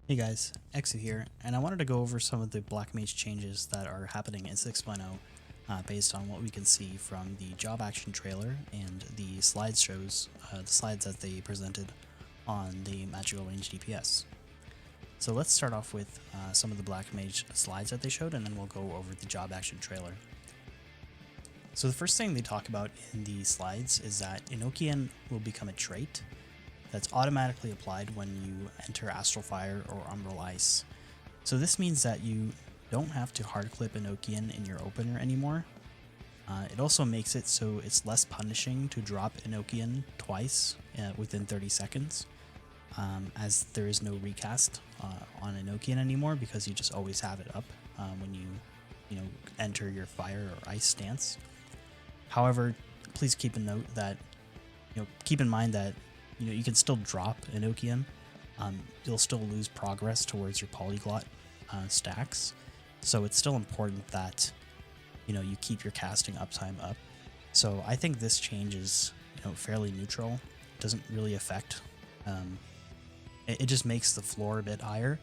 Hey guys, Eksu here, and I wanted to go over some of the Black Mage changes that are happening in 6.0 based on what we can see from the job action trailer and the slideshows, the slides that they presented on the Magical Range DPS. So let's start off with some of the Black Mage slides that they showed, and then we'll go over the job action trailer. So the first thing they talk about in the slides is that Enochian will become a trait that's automatically applied when you enter Astral Fire or Umbral Ice. So this means that you don't have to hard clip Enochian in your opener anymore. It also makes it so it's less punishing to drop Enochian twice within 30 seconds, as there is no recast on Enochian anymore because you just always have it up when you enter your fire or ice stance. However, please keep in mind that you can still drop Enochian. You'll still lose progress towards your polyglot stacks, so it's still important that you keep your casting uptime up. So I think this change is fairly neutral. It doesn't really affect. It just makes the floor a bit higher.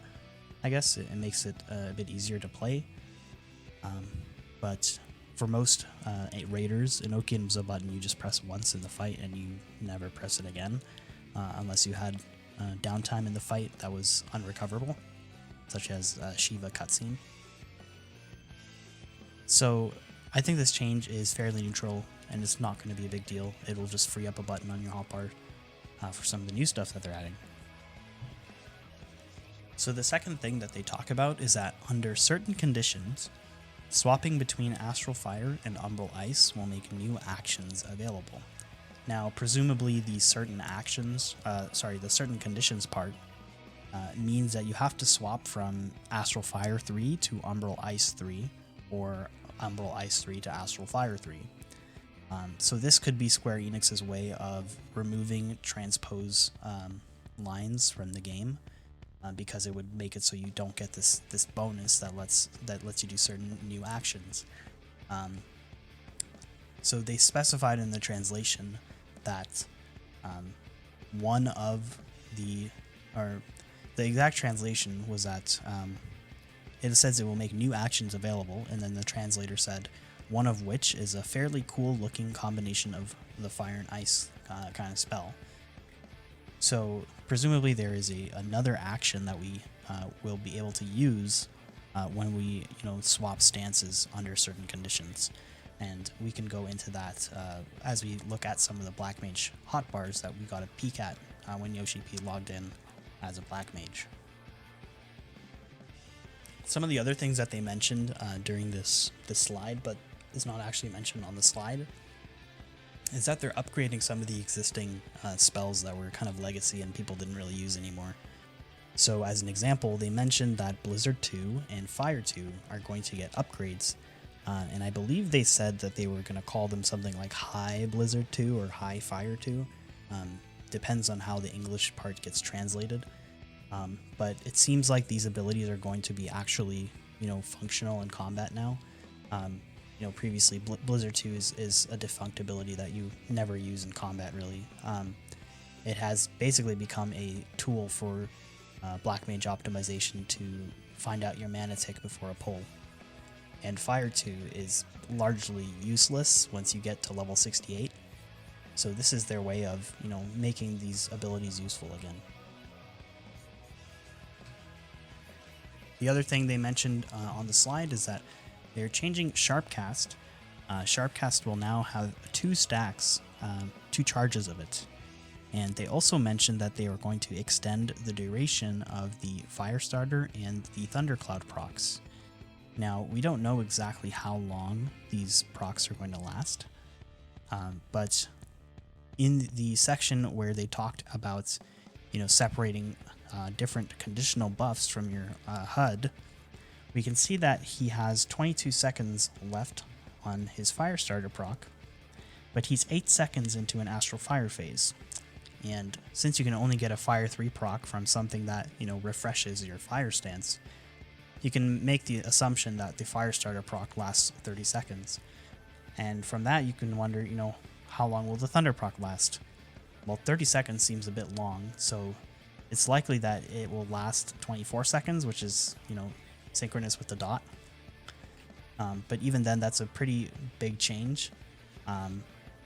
I guess it makes it a bit easier to play. But for most raiders, Enochian was a button you just press once in the fight and you never press it again, unless you had downtime in the fight that was unrecoverable, such as Shiva cutscene. So I think this change is fairly neutral and it's not going to be a big deal. It will just free up a button on your hotbar for some of the new stuff that they're adding. So the second thing that they talk about is that under certain conditions, swapping between Astral Fire and Umbral Ice will make new actions available. Now, presumably the certain conditions part means that you have to swap from Astral Fire 3 to Umbral Ice 3, or Umbral Ice 3 to Astral Fire 3. So this could be Square Enix's way of removing transpose lines from the game, because it would make it so you don't get this bonus that lets you do certain new actions. So they specified in the translation that the exact translation was that it says it will make new actions available, and then the translator said one of which is a fairly cool looking combination of the fire and ice kind of spell. So presumably there is another action that we will be able to use when we swap stances under certain conditions, and we can go into that as we look at some of the Black Mage hotbars that we got a peek at when Yoshi P logged in as a Black Mage. Some of the other things that they mentioned during this slide, but is not actually mentioned on the slide, is that they're upgrading some of the existing spells that were kind of legacy and people didn't really use anymore. So as an example, they mentioned that Blizzard 2 and Fire 2 are going to get upgrades, and I believe they said that they were going to call them something like High Blizzard 2 or High Fire 2. Depends on how the English part gets translated. But it seems like these abilities are going to be actually functional in combat now. Previously Blizzard 2 is a defunct ability that you never use in combat, really. It has basically become a tool for Black Mage optimization to find out your mana tick before a pull. And Fire 2 is largely useless once you get to level 68. So this is their way of, making these abilities useful again. The other thing they mentioned on the slide is that they're changing Sharpcast. Sharpcast will now have 2 stacks, 2 charges of it. And they also mentioned that they are going to extend the duration of the Firestarter and the Thundercloud procs. Now, we don't know exactly how long these procs are going to last, but in the section where they talked about, separating different conditional buffs from your HUD, we can see that he has 22 seconds left on his Firestarter proc, but he's 8 seconds into an Astral Fire phase. And since you can only get a Fire 3 proc from something that, refreshes your fire stance, you can make the assumption that the Firestarter proc lasts 30 seconds. And from that, you can wonder, how long will the Thunder proc last? Well, 30 seconds seems a bit long, so it's likely that it will last 24 seconds, which is, you know, synchronous with the dot. But even then, that's a pretty big change.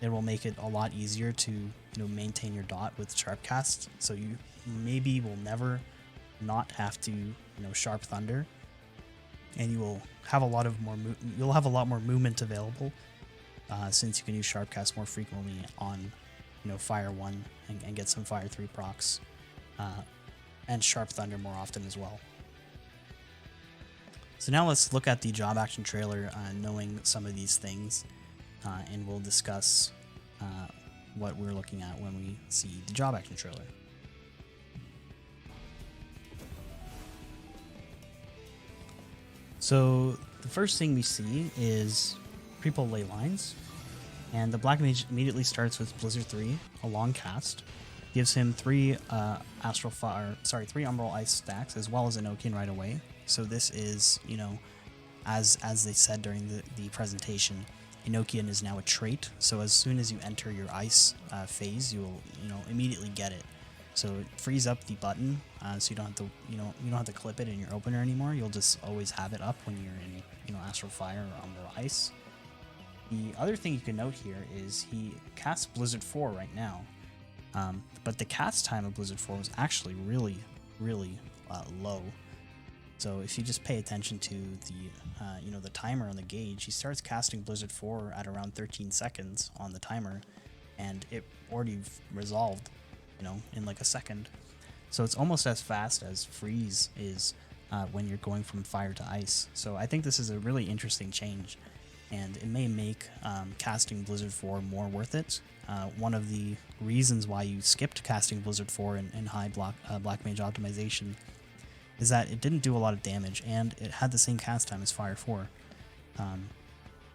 It will make it a lot easier to, you know, maintain your dot with Sharpcast. So you maybe will never not have to, you know, Sharp Thunder, and you will have a lot more movement available since you can use Sharpcast more frequently on, you know, Fire 1 and get some Fire 3 procs, and Sharp Thunder more often as well. So now let's look at the job action trailer, knowing some of these things, and we'll discuss what we're looking at when we see the job action trailer. So the first thing we see is pre-pull ley lines, and the Black Mage immediately starts with Blizzard 3, a long cast, gives him 3 Umbral Ice stacks, as well as Enochian right away. So this is, you know, as they said during the presentation, Enochian is now a trait. So as soon as you enter your ice phase, you will, you know, immediately get it. So it frees up the button, so you don't have to, you don't have to clip it in your opener anymore. You'll just always have it up when you're in, you know, Astral Fire or Umbral Ice. The other thing you can note here is he casts Blizzard 4 right now, but the cast time of Blizzard 4 was actually really low. So if you just pay attention to the, you know, the timer on the gauge, he starts casting Blizzard 4 at around 13 seconds on the timer, and it already resolved, you know, in like a second. So it's almost as fast as freeze is when you're going from fire to ice. So I think this is a really interesting change, and it may make casting Blizzard 4 more worth it. One of the reasons why you skipped casting Blizzard 4 in high Black Mage optimization is that it didn't do a lot of damage, and it had the same cast time as Fire 4.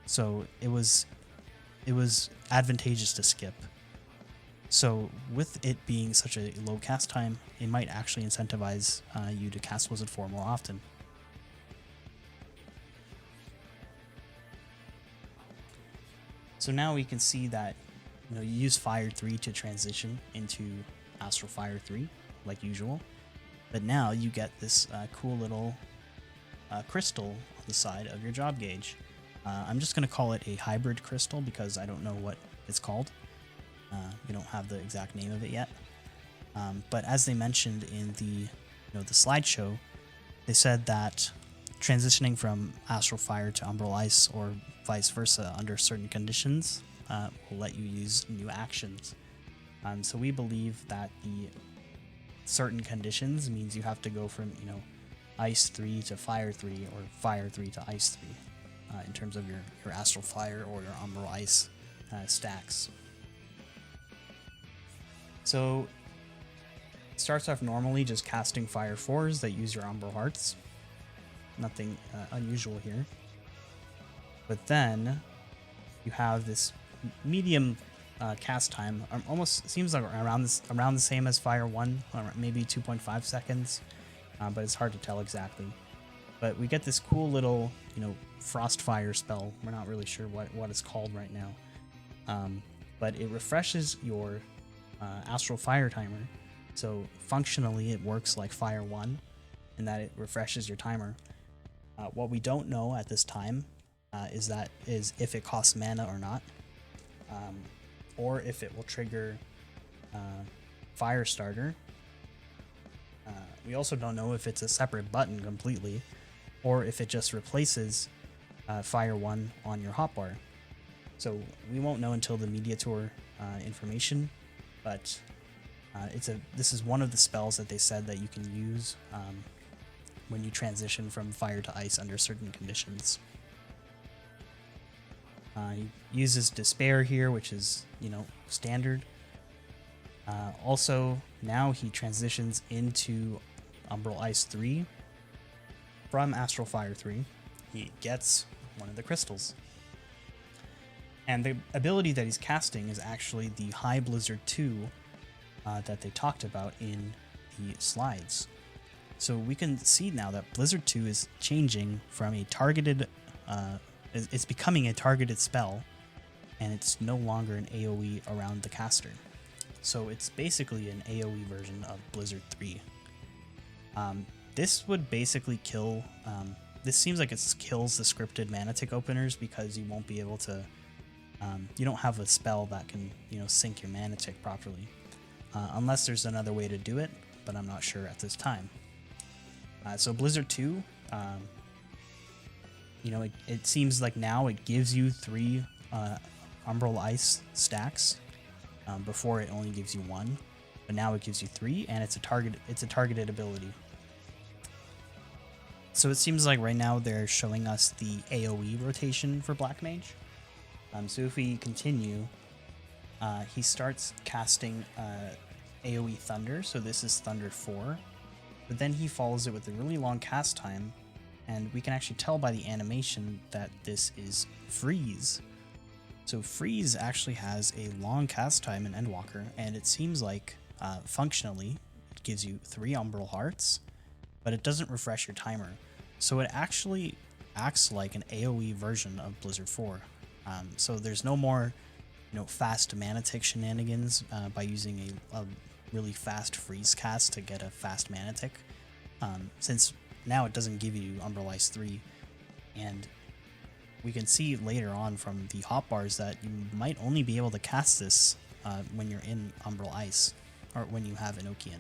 So it was advantageous to skip. So with it being such a low cast time, it might actually incentivize you to cast Blizzard 4 more often. So now we can see that, you know, you use Fire 3 to transition into Astral Fire 3 like usual, but now you get this cool little crystal on the side of your job gauge. I'm just going to call it a hybrid crystal because I don't know what it's called. We don't have the exact name of it yet. But as they mentioned in the slideshow, they said that transitioning from Astral Fire to Umbral Ice or vice versa under certain conditions will let you use new actions. So we believe that the certain conditions means you have to go from, you know, Ice 3 to Fire 3 or Fire 3 to Ice 3 in terms of your Astral Fire or your Umbral Ice stacks. So it starts off normally just casting Fire 4s that use your Umbral Hearts. Nothing unusual here. But then you have this medium cast time. Almost seems like around the same as Fire 1, or maybe 2.5 seconds, but it's hard to tell exactly. But we get this cool little, you know, Frost Fire spell. We're not really sure what it's called right now. But it refreshes your Astral Fire timer. So functionally it works like Fire 1 in that it refreshes your timer. What we don't know at this time is if it costs mana or not, or if it will trigger Fire Starter. We also don't know if it's a separate button completely, or if it just replaces Fire 1 on your hotbar. So we won't know until the media tour information, but this is one of the spells that they said that you can use when you transition from fire to ice under certain conditions. He uses Despair here, which is, you know, standard. Also, now he transitions into Umbral Ice 3 from Astral Fire 3. He gets one of the crystals. And the ability that he's casting is actually the High Blizzard 2 that they talked about in the slides. So we can see now that Blizzard 2 is changing from a targeted, it's becoming a targeted spell, and it's no longer an AoE around the caster. So it's basically an AoE version of Blizzard 3. This would basically kill, this seems like it kills the scripted mana tick openers because you won't be able to, you don't have a spell that can, sync your mana tick properly. Unless there's another way to do it, but I'm not sure at this time. So Blizzard 2, it seems like now it gives you 3 Umbral Ice stacks. Before it only gives you 1, but now it gives you 3, and it's a targeted ability. So it seems like right now they're showing us the AoE rotation for Black Mage. So if we continue, he starts casting AoE Thunder, so this is Thunder 4, but then he follows it with a really long cast time, and we can actually tell by the animation that this is Freeze. So Freeze actually has a long cast time in Endwalker, and it seems like functionally it gives you 3 Umbral Hearts, but it doesn't refresh your timer. So it actually acts like an AoE version of Blizzard 4. So there's no more fast mana tick shenanigans by using a really fast freeze cast to get a fast mana tick, since now it doesn't give you Umbral Ice 3, and we can see later on from the hotbars that you might only be able to cast this when you're in Umbral Ice, or when you have Enochian.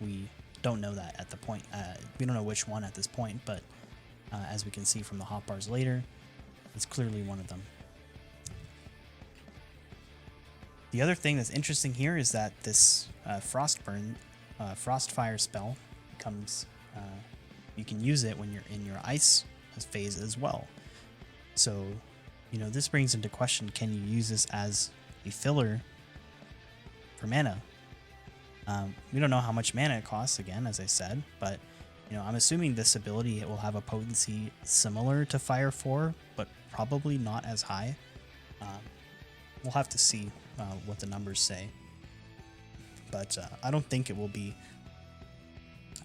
We don't know that at the point, we don't know which one at this point, but as we can see from the hotbars later, it's clearly one of them. The other thing that's interesting here is that this Frostfire spell becomes, you can use it when you're in your Ice phase as well. So, this brings into question, can you use this as a filler for mana? We don't know how much mana it costs, again, as I said, but, I'm assuming this ability, it will have a potency similar to Fire 4, but probably not as high. We'll have to see what the numbers say, but I don't think it will be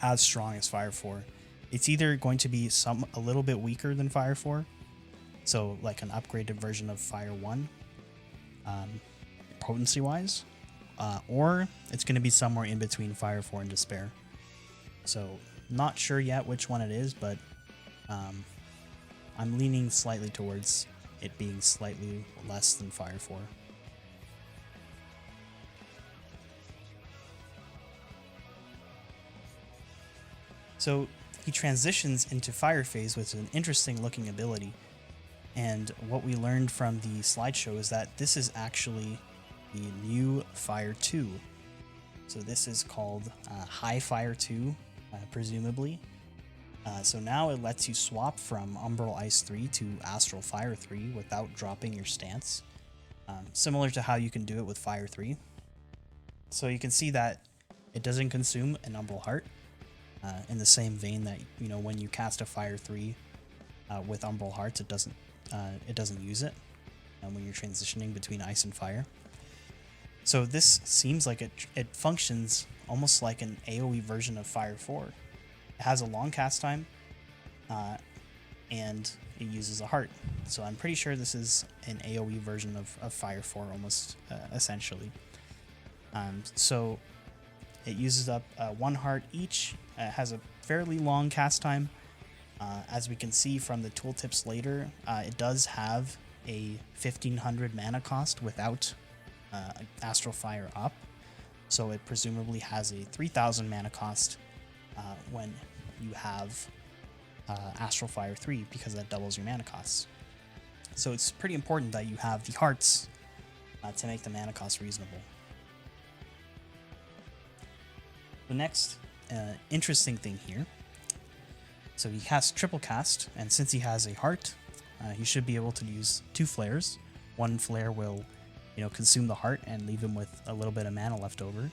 as strong as Fire 4. It's either going to be a little bit weaker than Fire 4, so like an upgraded version of Fire 1, potency-wise, or it's going to be somewhere in between Fire 4 and Despair. So not sure yet which one it is, but I'm leaning slightly towards it being slightly less than Fire 4. So he transitions into Fire Phase with an interesting looking ability. And what we learned from the slideshow is that this is actually the new Fire 2. So this is called High Fire 2, presumably. So now it lets you swap from Umbral Ice 3 to Astral Fire 3 without dropping your stance. Similar to how you can do it with Fire 3. So you can see that it doesn't consume an Umbral Heart. In the same vein that, when you cast a Fire 3 with Umbral Hearts, it doesn't use it when you're transitioning between Ice and Fire. So this seems like it functions almost like an AoE version of Fire 4. It has a long cast time, and it uses a heart. So I'm pretty sure this is an AoE version of Fire 4 almost, essentially. So it uses up 1 heart each. It has a fairly long cast time. As we can see from the tooltips later, it does have a 1500 mana cost without Astral Fire up. So it presumably has a 3000 mana cost when you have Astral Fire 3, because that doubles your mana costs. So it's pretty important that you have the hearts to make the mana cost reasonable. The next interesting thing here, so he casts triple cast, and since he has a heart, he should be able to use 2 flares. 1 flare will, consume the heart and leave him with a little bit of mana left over.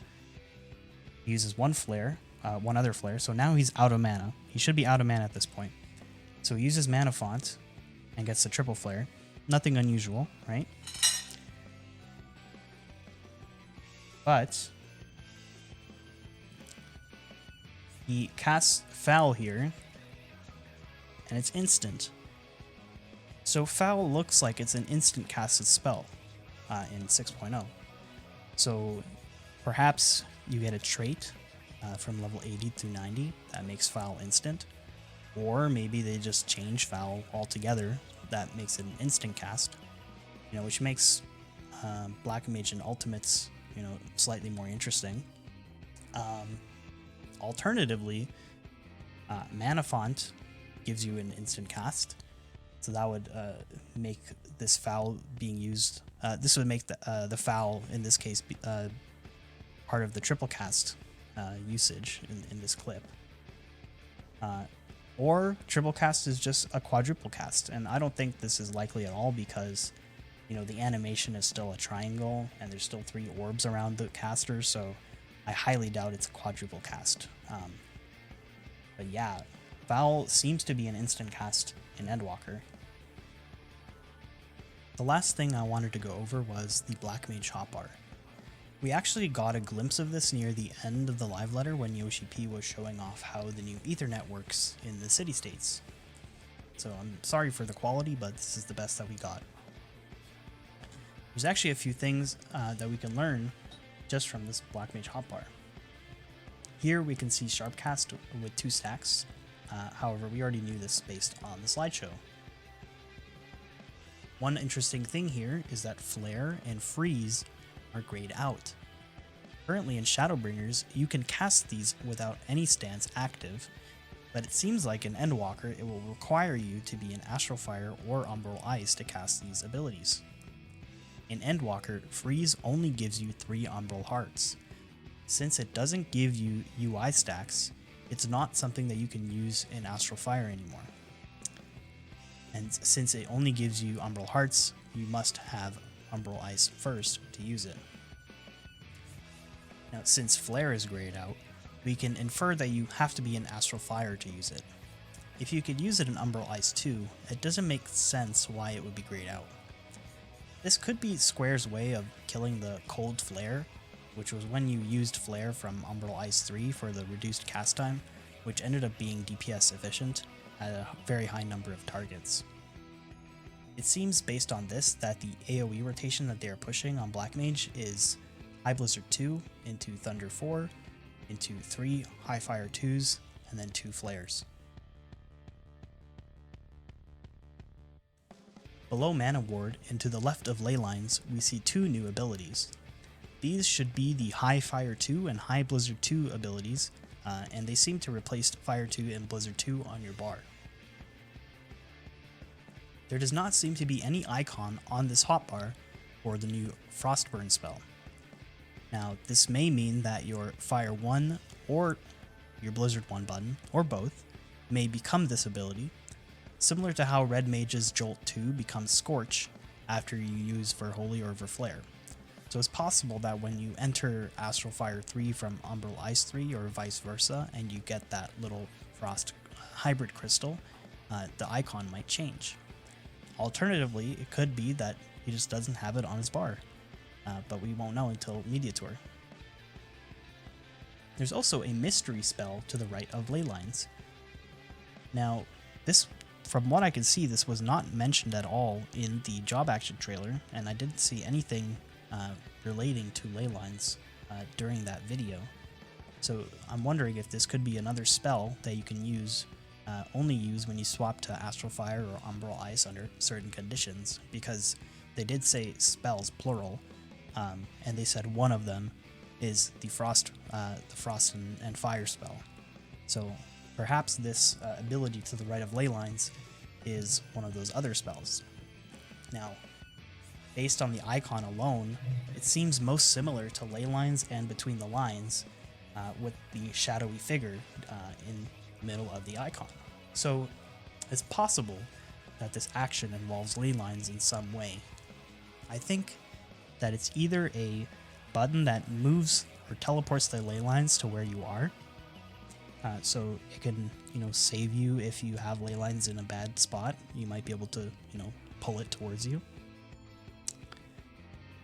He uses 1 flare, 1 other flare, so now he's out of mana. He should be out of mana at this point. So he uses Mana Font and gets the triple flare. Nothing unusual, right? But he casts Foul here, and it's instant. So Foul looks like it's an instant casted spell in 6.0. So Perhaps you get a trait from level 80 to 90 that makes foul instant, or maybe they just change foul altogether that makes it an instant cast, which makes Black Mage and Ultimates, slightly more interesting. Alternatively, Mana Font gives you an instant cast, so that would make this foul being used. This would make the foul in this case part of the triple cast usage in this clip. Or triple cast is just a quadruple cast, and I don't think this is likely at all because the animation is still a triangle and there's still 3 orbs around the caster, so I highly doubt it's a quadruple cast. But yeah, foul seems to be an instant cast in Endwalker. The last thing I wanted to go over was the Black Mage Hotbar. We actually got a glimpse of this near the end of the live letter when Yoshi P was showing off how the new Ethernet works in the city-states. So I'm sorry for the quality, but this is the best that we got. There's actually a few things that we can learn just from this Black Mage Hotbar. Here we can see Sharpcast with 2 stacks. However, we already knew this based on the slideshow. One interesting thing here is that Flare and Freeze are grayed out. Currently in Shadowbringers, you can cast these without any stance active, but it seems like in Endwalker it will require you to be an Astral Fire or Umbral Ice to cast these abilities. In Endwalker, Freeze only gives you 3 Umbral Hearts. Since it doesn't give you UI stacks, it's not something that you can use in Astral Fire anymore. And since it only gives you Umbral Hearts, you must have Umbral Ice first to use it. Now, since Flare is grayed out, we can infer that you have to be in Astral Fire to use it. If you could use it in Umbral Ice too, it doesn't make sense why it would be grayed out. This could be Square's way of killing the cold Flare, which was when you used Flare from Umbral Ice 3 for the reduced cast time, which ended up being DPS efficient at a very high number of targets. It seems based on this that the AoE rotation that they are pushing on Black Mage is High Blizzard 2 into Thunder 4 into 3 High Fire 2s and then 2 Flares. Below Mana Ward and to the left of Leylines, we see 2 new abilities. These should be the High Fire 2 and High Blizzard 2 abilities, and they seem to replace Fire 2 and Blizzard 2 on your bar. There does not seem to be any icon on this hotbar for the new Frostburn spell. Now, this may mean that your Fire 1 or your Blizzard 1 button, or both, may become this ability, similar to how Red Mage's Jolt 2 becomes Scorch after you use Verholy or Verflare. So it's possible that when you enter Astral Fire 3 from Umbral Ice 3 or vice versa, and you get that little Frost hybrid crystal, the icon might change. Alternatively, it could be that he just doesn't have it on his bar, but we won't know until Media Tour. There's also a mystery spell to the right of Leylines. Now, this, from what I can see, this was not mentioned at all in the job action trailer, and I didn't see anything relating to Leylines during that video. So I'm wondering if this could be another spell that you can use, only use when you swap to Astral Fire or Umbral Ice under certain conditions, because they did say spells plural, and they said one of them is the Frost and Fire spell. So perhaps this ability to the right of Leylines is one of those other spells. Now, based on the icon alone, it seems most similar to Leylines and Between the Lines, with the shadowy figure in the middle of the icon. So it's possible that this action involves Leylines in some way. I think that it's either a button that moves or teleports the Leylines to where you are, so it can, save you if you have Leylines in a bad spot. You might be able to, pull it towards you.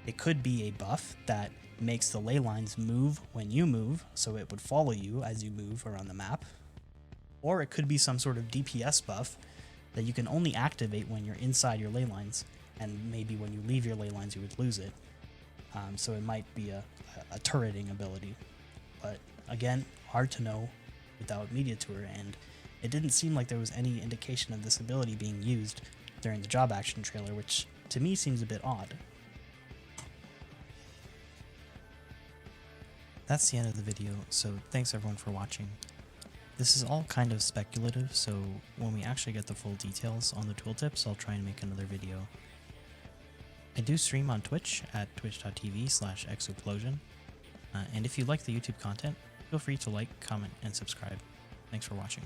It could be a buff that makes the Leylines move when you move, so it would follow you as you move around the map. Or it could be some sort of DPS buff that you can only activate when you're inside your Leylines, and maybe when you leave your Leylines you would lose it. So it might be a turreting ability, but again, hard to know without Media Tour, and it didn't seem like there was any indication of this ability being used during the job action trailer, which to me seems a bit odd. That's the end of the video, so thanks everyone for watching. This is all kind of speculative, so when we actually get the full details on the tooltips, I'll try and make another video. I do stream on Twitch at twitch.tv/Eksu, and if you like the YouTube content, feel free to like, comment, and subscribe. Thanks for watching.